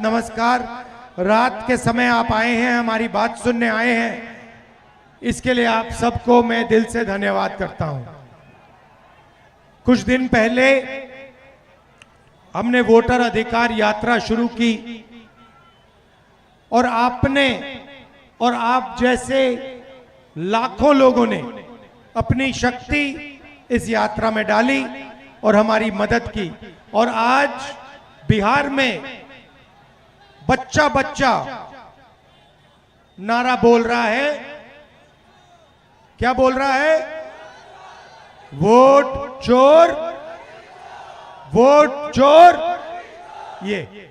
नमस्कार। रात के समय आप आए हैं, हमारी बात सुनने आए हैं, इसके लिए आप सबको मैं दिल से धन्यवाद करता हूं। कुछ दिन पहले हमने वोटर अधिकार यात्रा शुरू की और आपने और आप जैसे लाखों लोगों ने अपनी शक्ति इस यात्रा में डाली और हमारी मदद की। और आज बिहार में बच्चा बच्चा नारा बोल रहा है। क्या बोल रहा है? वोट चोर, वोट चोर। ये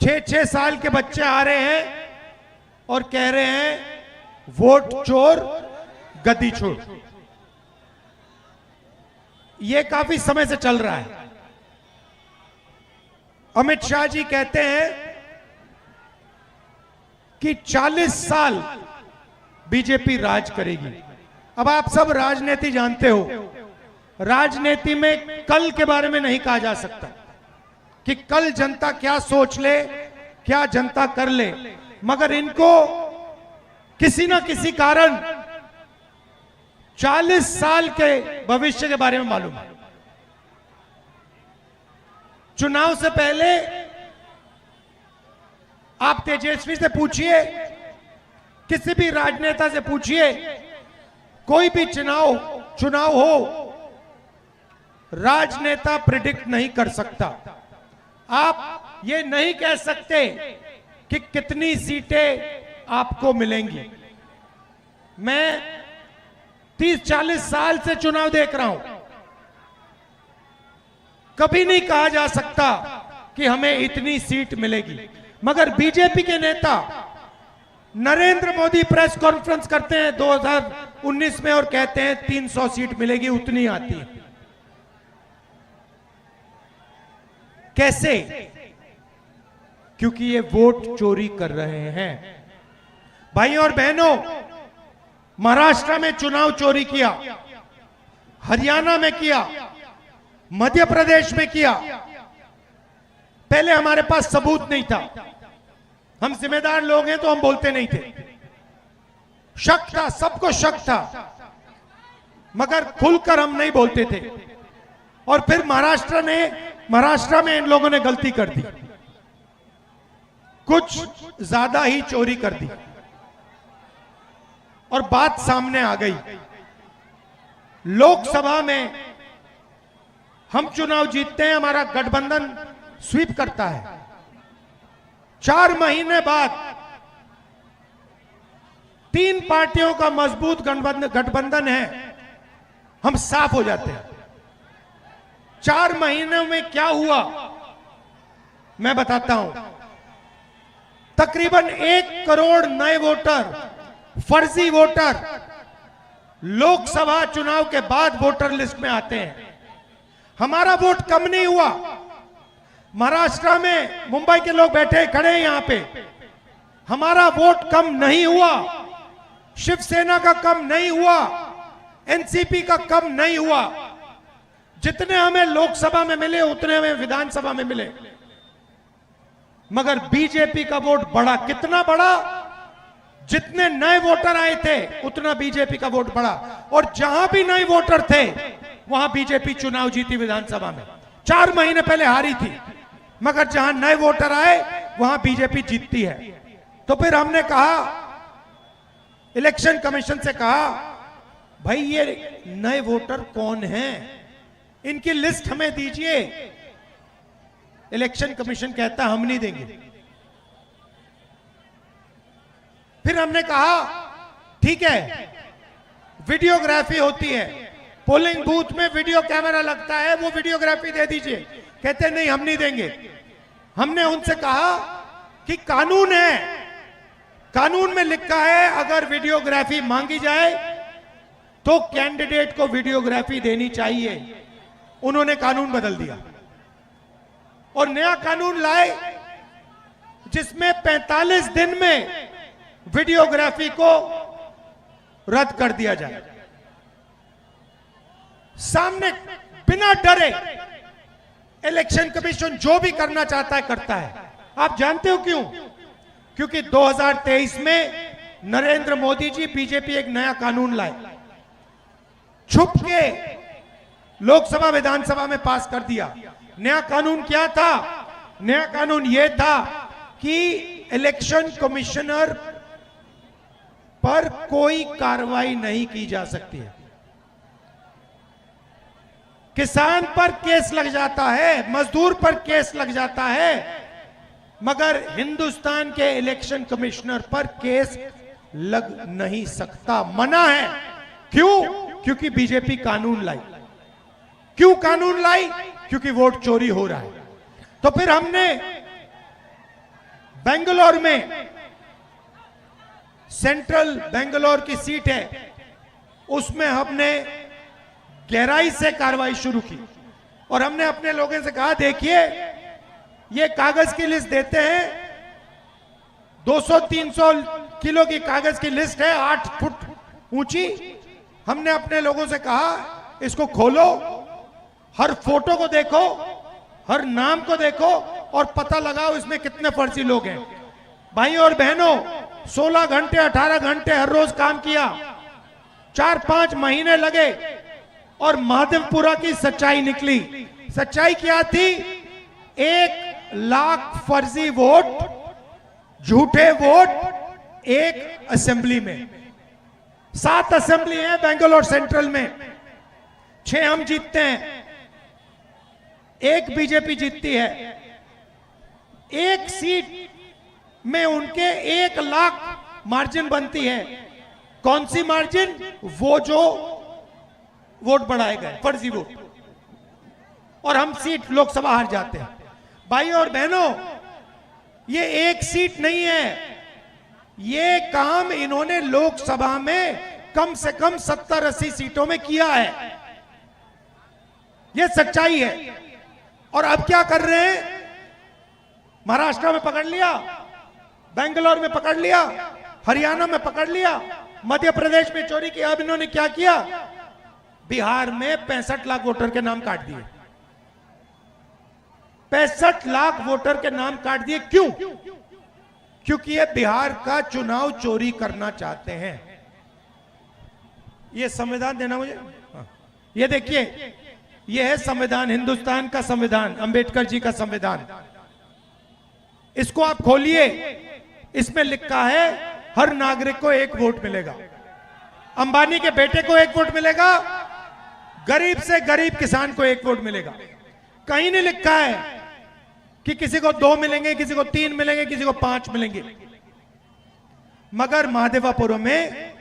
6-6 साल के बच्चे आ रहे हैं और कह रहे हैं वोट चोर गद्दी छोड़। ये काफी समय से चल रहा है। अमित शाह जी कहते हैं कि 40 साल बीजेपी राज करेगी। अब आप सब राजनीति जानते हो, राजनीति में कल के बारे में नहीं कहा जा सकता कि कल जनता क्या सोच ले, क्या जनता कर ले, मगर इनको किसी ना किसी कारण 40 साल के भविष्य के बारे में मालूम है। चुनाव से पहले आप तेजस्वी से पूछिए, किसी भी राजनेता से पूछिए, कोई भी चुनाव हो, राजनेता प्रिडिक्ट नहीं कर सकता। आप ये नहीं कह सकते कि कितनी सीटें आपको मिलेंगी। मैं 30-40 साल से चुनाव देख रहा हूं, कभी नहीं कहा जा सकता कि हमें इतनी सीट मिलेगी। मगर बीजेपी के नेता नरेंद्र मोदी प्रेस कॉन्फ्रेंस करते हैं 2019 में और कहते हैं 300 सीट मिलेगी, उतनी आती है। कैसे? क्योंकि ये वोट चोरी कर रहे हैं। भाइयों और बहनों, महाराष्ट्र में चुनाव चोरी किया, हरियाणा में किया, मध्य प्रदेश में किया। पहले हमारे पास सबूत नहीं था, हम जिम्मेदार लोग हैं तो हम बोलते नहीं थे। शक था, सबको शक था, मगर खुलकर हम नहीं बोलते थे। और फिर महाराष्ट्र में इन लोगों ने गलती कर दी, कुछ ज्यादा ही चोरी कर दी और बात सामने आ गई। लोकसभा में हम चुनाव जीतते हैं, हमारा गठबंधन स्वीप करता है। 4 महीने बाद 3 पार्टियों का मजबूत गठबंधन है, हम साफ हो जाते हैं। 4 महीनों में क्या हुआ मैं बताता हूं। तकरीबन 1 करोड़ नए वोटर, फर्जी वोटर लोकसभा चुनाव के बाद वोटर लिस्ट में आते हैं। हमारा वोट कम नहीं हुआ। महाराष्ट्र में मुंबई के लोग बैठे खड़े हैं यहां पे, हमारा वोट कम नहीं हुआ, शिवसेना का कम नहीं हुआ, एनसीपी का कम नहीं हुआ। जितने हमें लोकसभा में मिले उतने हमें विधानसभा में मिले। मगर बीजेपी का वोट बढ़ा। कितना बढ़ा? जितने नए वोटर आए थे उतना बीजेपी का वोट बढ़ा। और जहां भी नए वोटर थे वहां बीजेपी चुनाव जीती विधानसभा में। 4 महीने पहले हारी थी, मगर जहां नए वोटर आए वहां बीजेपी जीतती है। तो फिर हमने कहा, इलेक्शन कमीशन से कहा, भाई ये नए वोटर कौन हैं, इनकी लिस्ट हमें दीजिए। इलेक्शन कमीशन कहता हम नहीं देंगे। फिर हमने कहा ठीक है, वीडियोग्राफी होती है, पोलिंग बूथ में वीडियो कैमरा लगता है, वो वीडियोग्राफी दे दीजिए। कहते नहीं, हम नहीं देंगे। हमने उनसे कहा कि कानून है, कानून में लिखा है अगर वीडियोग्राफी मांगी जाए तो कैंडिडेट को वीडियोग्राफी देनी चाहिए। उन्होंने कानून बदल दिया और नया कानून लाए जिसमें 45 दिन में वीडियोग्राफी को रद्द कर दिया जाए। सामने बिना डरे इलेक्शन कमीशन जो भी करना चाहता है करता है। आप जानते हो क्यों? क्योंकि 2023 में नरेंद्र मोदी जी बीजेपी एक नया कानून लाए, छुप के लोकसभा विधानसभा में पास कर दिया। नया कानून क्या था? नया कानून यह था कि इलेक्शन कमिश्नर पर कोई कार्रवाई नहीं की जा सकती है। किसान पर केस लग जाता है, मजदूर पर केस लग जाता है, मगर हिंदुस्तान के इलेक्शन कमिश्नर पर केस लग नहीं सकता, मना है। क्यों? क्योंकि बीजेपी कानून लाई। क्यों कानून लाई? क्योंकि वोट चोरी हो रहा है। तो फिर हमने बेंगलोर में, सेंट्रल बेंगलोर की सीट है, उसमें हमने गहराई से कार्रवाई शुरू की और हमने अपने लोगों से कहा, देखिए ये कागज की लिस्ट देते हैं, 200-300 किलो की कागज की लिस्ट है, 8 फुट ऊंची। हमने अपने लोगों से कहा, इसको खोलो, हर फोटो को देखो, हर नाम को देखो और पता लगाओ इसमें कितने फर्जी लोग हैं। भाई और बहनों, 16 घंटे 18 घंटे हर रोज काम किया, 4-5 महीने लगे और महादेवपुरा की सच्चाई निकली। सच्चाई क्या थी? 1 लाख फर्जी वोट, झूठे वोट एक असेंबली में। 7 असेंबली है बेंगलोर सेंट्रल में, 6 हम जीतते हैं, 1 बीजेपी जीतती है। 1 सीट में उनके 1 लाख मार्जिन बनती है। कौन सी मार्जिन? वो जो वोट बढ़ाए गए, फर्जी वोट, और हम सीट लोकसभा हार जाते हैं। भाई और बहनों, ये 1 सीट नहीं है, ये काम इन्होंने लोकसभा में कम से कम 70-80 सीटों में किया है। ये सच्चाई है। और अब क्या कर रहे हैं? महाराष्ट्र में पकड़ लिया, बेंगलोर में पकड़ लिया, हरियाणा में पकड़ लिया, मध्य प्रदेश में चोरी की। अब इन्होंने क्या किया? बिहार में 65 लाख वोटर के नाम काट दिए। 65 लाख वोटर के नाम काट दिए। क्यों? क्योंकि ये बिहार का चुनाव चोरी करना चाहते हैं। ये संविधान देना मुझे, ये देखिए, ये है संविधान, हिंदुस्तान का संविधान, अंबेडकर जी का संविधान। इसको आप खोलिए, इसमें लिखा है हर नागरिक को 1 वोट मिलेगा, अंबानी के बेटे को 1 वोट मिलेगा, गरीब से गरीब किसान को 1 वोट मिलेगा। कहीं नहीं लिखा है कि किसी को 2 मिलेंगे, किसी को 3 मिलेंगे, किसी को 5 मिलेंगे। मगर महादेवापुरम में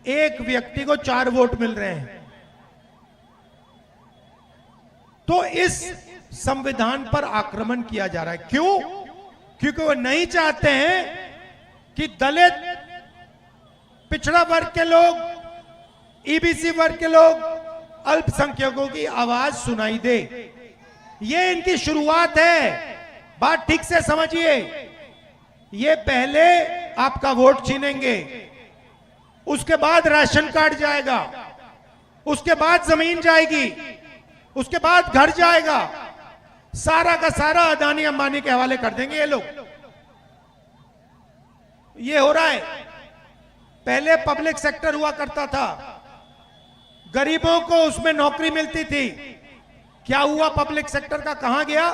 एक व्यक्ति को 4 वोट मिल रहे हैं। तो इस संविधान पर आक्रमण किया जा रहा है। क्यों? क्योंकि वो नहीं चाहते हैं कि दलित, पिछड़ा वर्ग के लोग, ईबीसी वर्ग के लोग, अल्पसंख्यकों की आवाज सुनाई दे। ये इनकी शुरुआत है। बात ठीक से समझिए। ये पहले आपका वोट छीनेंगे, उसके बाद राशन कार्ड जाएगा, उसके बाद जमीन जाएगी, उसके बाद घर जाएगा, सारा का सारा अदानी अंबानी के हवाले कर देंगे ये लोग। ये हो रहा है। पहले पब्लिक सेक्टर हुआ करता था, गरीबों को उसमें नौकरी मिलती थी। क्या हुआ पब्लिक सेक्टर का? कहां गया?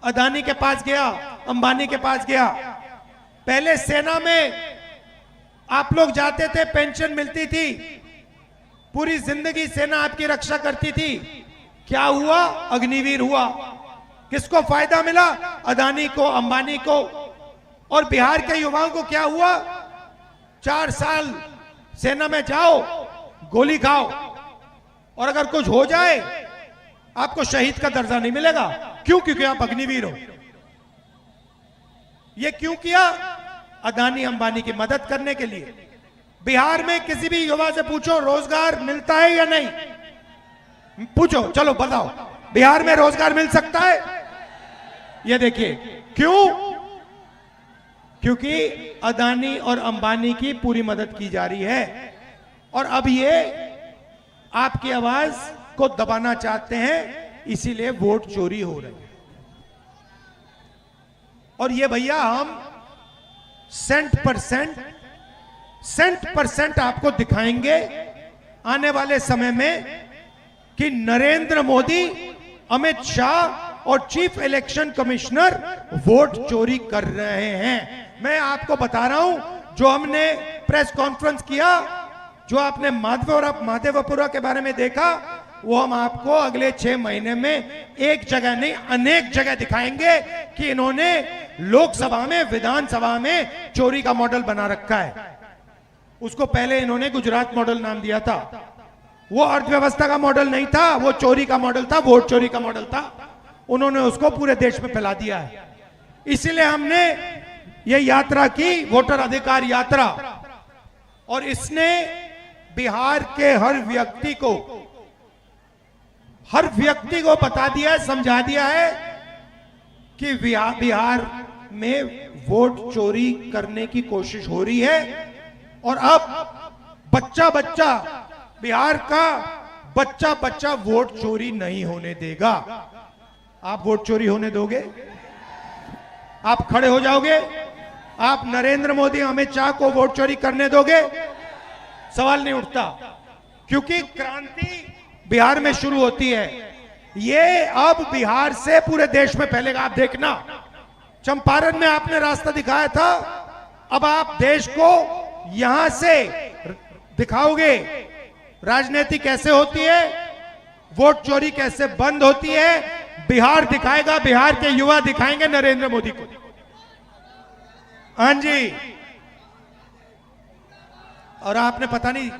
अदानी के पास गया, अंबानी के पास गया। पहले सेना में आप लोग जाते थे, पेंशन मिलती थी, पूरी जिंदगी सेना आपकी रक्षा करती थी। क्या हुआ? अग्निवीर हुआ। किसको फायदा मिला? अदानी को, अंबानी को। और बिहार के युवाओं को क्या हुआ? 4 साल सेना में जाओ, गोली खाओ, और अगर कुछ हो जाए आपको शहीद का दर्जा नहीं मिलेगा। क्यों? क्योंकि आप अग्निवीर हो। ये क्यों किया? अदानी अंबानी की मदद करने के लिए। बिहार में किसी भी युवा से पूछो रोजगार मिलता है या नहीं, पूछो, चलो बताओ, बिहार में रोजगार मिल सकता है? ये देखिए, क्यों? क्योंकि अदानी और अंबानी की पूरी मदद की जा रही है। और अब ये आपकी आवाज को दबाना चाहते हैं, इसीलिए वोट चोरी हो रही है। और ये भैया हम सेंट परसेंट आपको दिखाएंगे आने वाले समय में कि नरेंद्र मोदी, अमित शाह और चीफ इलेक्शन कमिश्नर वोट चोरी कर रहे हैं। मैं आपको बता रहा हूं, जो हमने प्रेस कॉन्फ्रेंस किया, जो आपने माधेपुरा के बारे में देखा, वो हम आपको अगले 6 महीने में एक जगह नहीं अनेक जगह दिखाएंगे कि इन्होंने लोकसभा में, विधानसभा में चोरी का मॉडल बना रखा है। उसको पहले इन्होंने गुजरात मॉडल नाम दिया था। वो अर्थव्यवस्था का मॉडल नहीं था, वो चोरी का मॉडल था, वोट चोरी का मॉडल था। उन्होंने उसको पूरे देश में फैला दिया है। इसीलिए हमने ये यात्रा की, वोटर अधिकार यात्रा, और इसने बिहार के हर व्यक्ति को बता दिया है, समझा दिया है कि बिहार में वोट चोरी करने की कोशिश हो रही है। और अब बच्चा बिहार का बच्चा वोट चोरी नहीं होने देगा। आप वोट चोरी होने दोगे? आप खड़े हो जाओगे? आप नरेंद्र मोदी, अमित शाह को वोट चोरी करने दोगे? सवाल नहीं उठता, क्योंकि क्रांति बिहार में शुरू होती है। ये अब बिहार से पूरे देश में फैलेगा। आप देखना, चंपारण में आपने रास्ता दिखाया था, अब आप देश को यहां से दिखाओगे राजनीति कैसे होती है, वोट चोरी कैसे बंद होती है। बिहार दिखाएगा, बिहार के युवा दिखाएंगे नरेंद्र मोदी को। हाँ जी, और आपने पता नहीं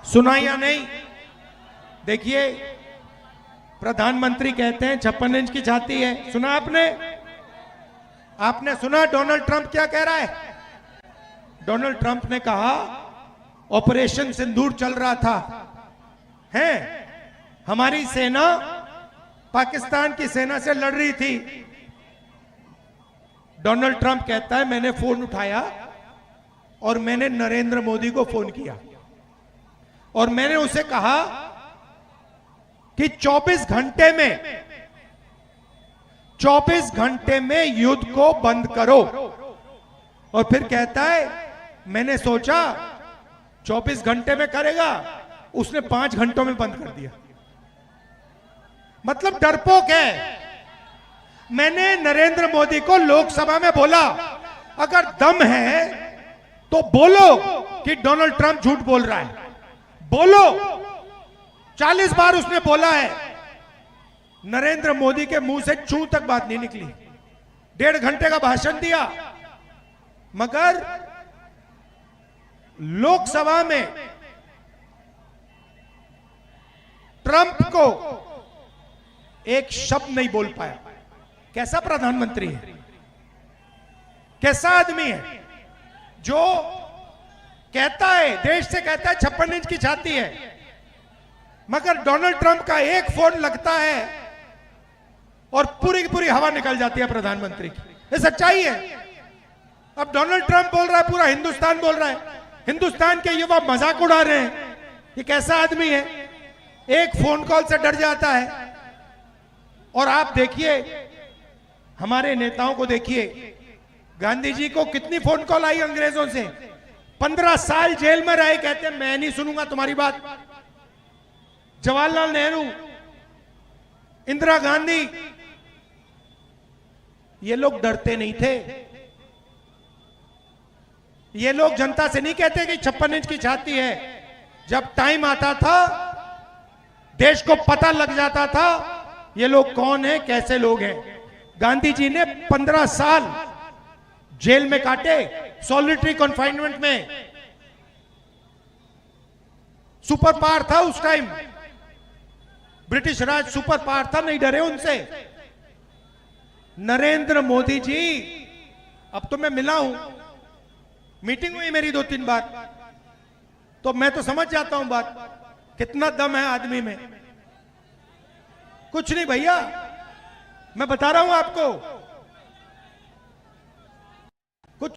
सुना या नहीं, देखिए प्रधानमंत्री कहते हैं 56 इंच की छाती है। सुना आपने? आपने सुना डोनाल्ड ट्रंप क्या कह रहा है? डोनाल्ड ट्रंप ने कहा ऑपरेशन सिंदूर चल रहा था, है हमारी सेना पाकिस्तान की सेना से लड़ रही थी। डोनाल्ड ट्रंप कहता है मैंने फोन उठाया और मैंने नरेंद्र मोदी को फोन किया और मैंने उसे कहा कि 24 घंटे में युद्ध को बंद करो। और फिर कहता है मैंने सोचा 24 घंटे में करेगा, उसने 5 घंटों में बंद कर दिया। मतलब डरपोक है। मैंने नरेंद्र मोदी को लोकसभा में बोला अगर दम है तो बोलो कि डोनाल्ड ट्रंप झूठ बोल रहा है, बोलो। 40 बार उसने बोला है, नरेंद्र मोदी के मुंह से चू तक बात नहीं निकली। 1.5 घंटे का भाषण दिया, मगर लोकसभा में ट्रंप को एक शब्द नहीं बोल पाया। कैसा प्रधानमंत्री है, कैसा आदमी है जो कहता है, देश से कहता है 56 इंच की छाती है, मगर डोनाल्ड ट्रंप का एक फोन लगता है और पूरी की पूरी हवा निकल जाती है प्रधानमंत्री की। ये सच्चाई है। अब डोनाल्ड ट्रंप बोल रहा है, पूरा हिंदुस्तान बोल रहा है, हिंदुस्तान के युवा मजाक उड़ा रहे हैं। ये कैसा आदमी है, एक फोन कॉल से डर जाता है। और आप देखिए हमारे नेताओं को, देखिए गांधी जी को कितनी फोन कॉल आई अंग्रेजों से। 15 साल जेल में रहे, कहते हैं मैं नहीं सुनूंगा तुम्हारी बात। जवाहरलाल नेहरू, इंदिरा गांधी, ये लोग डरते नहीं थे। ये लोग जनता से नहीं कहते कि 56 इंच की छाती है। जब टाइम आता था, देश को पता लग जाता था ये लोग कौन है, कैसे लोग हैं। गांधी जी ने 15 साल जेल में काटे, सॉलिटरी कन्फाइनमेंट में। सुपर पावर था उस टाइम, ब्रिटिश राज सुपर पावर था, नहीं डरे उनसे। नरेंद्र मोदी जी, अब तो मैं मिला हूं, मीटिंग हुई मेरी 2-3 बार, तो मैं तो समझ जाता हूं बात, कितना दम है आदमी में। कुछ नहीं भैया, मैं बता रहा हूं आपको, कुछ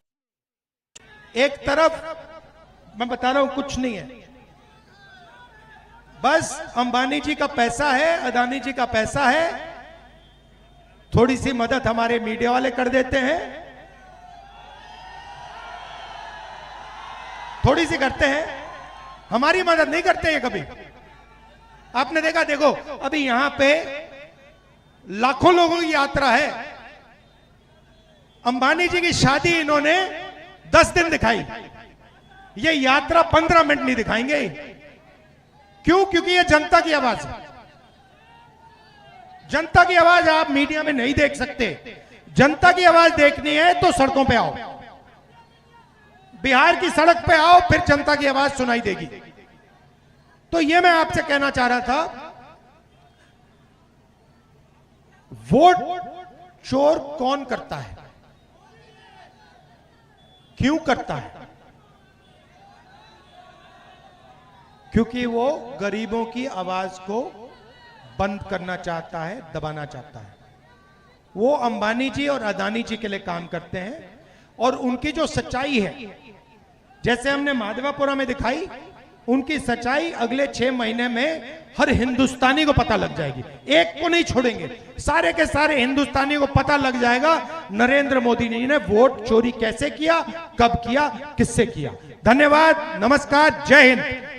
एक तरफ मैं बता रहा हूं कुछ नहीं है। बस अंबानी जी का पैसा है, अदानी जी का पैसा है, थोड़ी सी मदद हमारे मीडिया वाले कर देते हैं थोड़ी सी करते हैं, हमारी मदद नहीं करते ये कभी। आपने देखा, देखो अभी यहां पे लाखों लोगों की यात्रा है। अंबानी जी की शादी इन्होंने 10 दिन दिखाई, ये यात्रा 15 मिनट नहीं दिखाएंगे। क्यों? क्योंकि ये जनता की आवाज है। जनता की आवाज आप मीडिया में नहीं देख सकते। जनता की आवाज देखनी है तो सड़कों पे आओ, बिहार की सड़क पे आओ, फिर जनता की आवाज सुनाई देगी। तो ये मैं आपसे कहना चाह रहा था, वोट चोर कौन करता है, क्यों करता है? क्योंकि वो गरीबों की आवाज को बंद करना चाहता है, दबाना चाहता है। वो अंबानी जी और अदानी जी के लिए काम करते हैं। और उनकी जो सच्चाई है, जैसे हमने माधवापुरा में दिखाई, उनकी सच्चाई अगले 6 महीने में हर हिंदुस्तानी को पता लग जाएगी। एक को नहीं छोड़ेंगे, सारे के सारे हिंदुस्तानी को पता लग जाएगा नरेंद्र मोदी जी ने वोट चोरी कैसे किया, कब किया, किससे किया। धन्यवाद, नमस्कार, जय हिंद।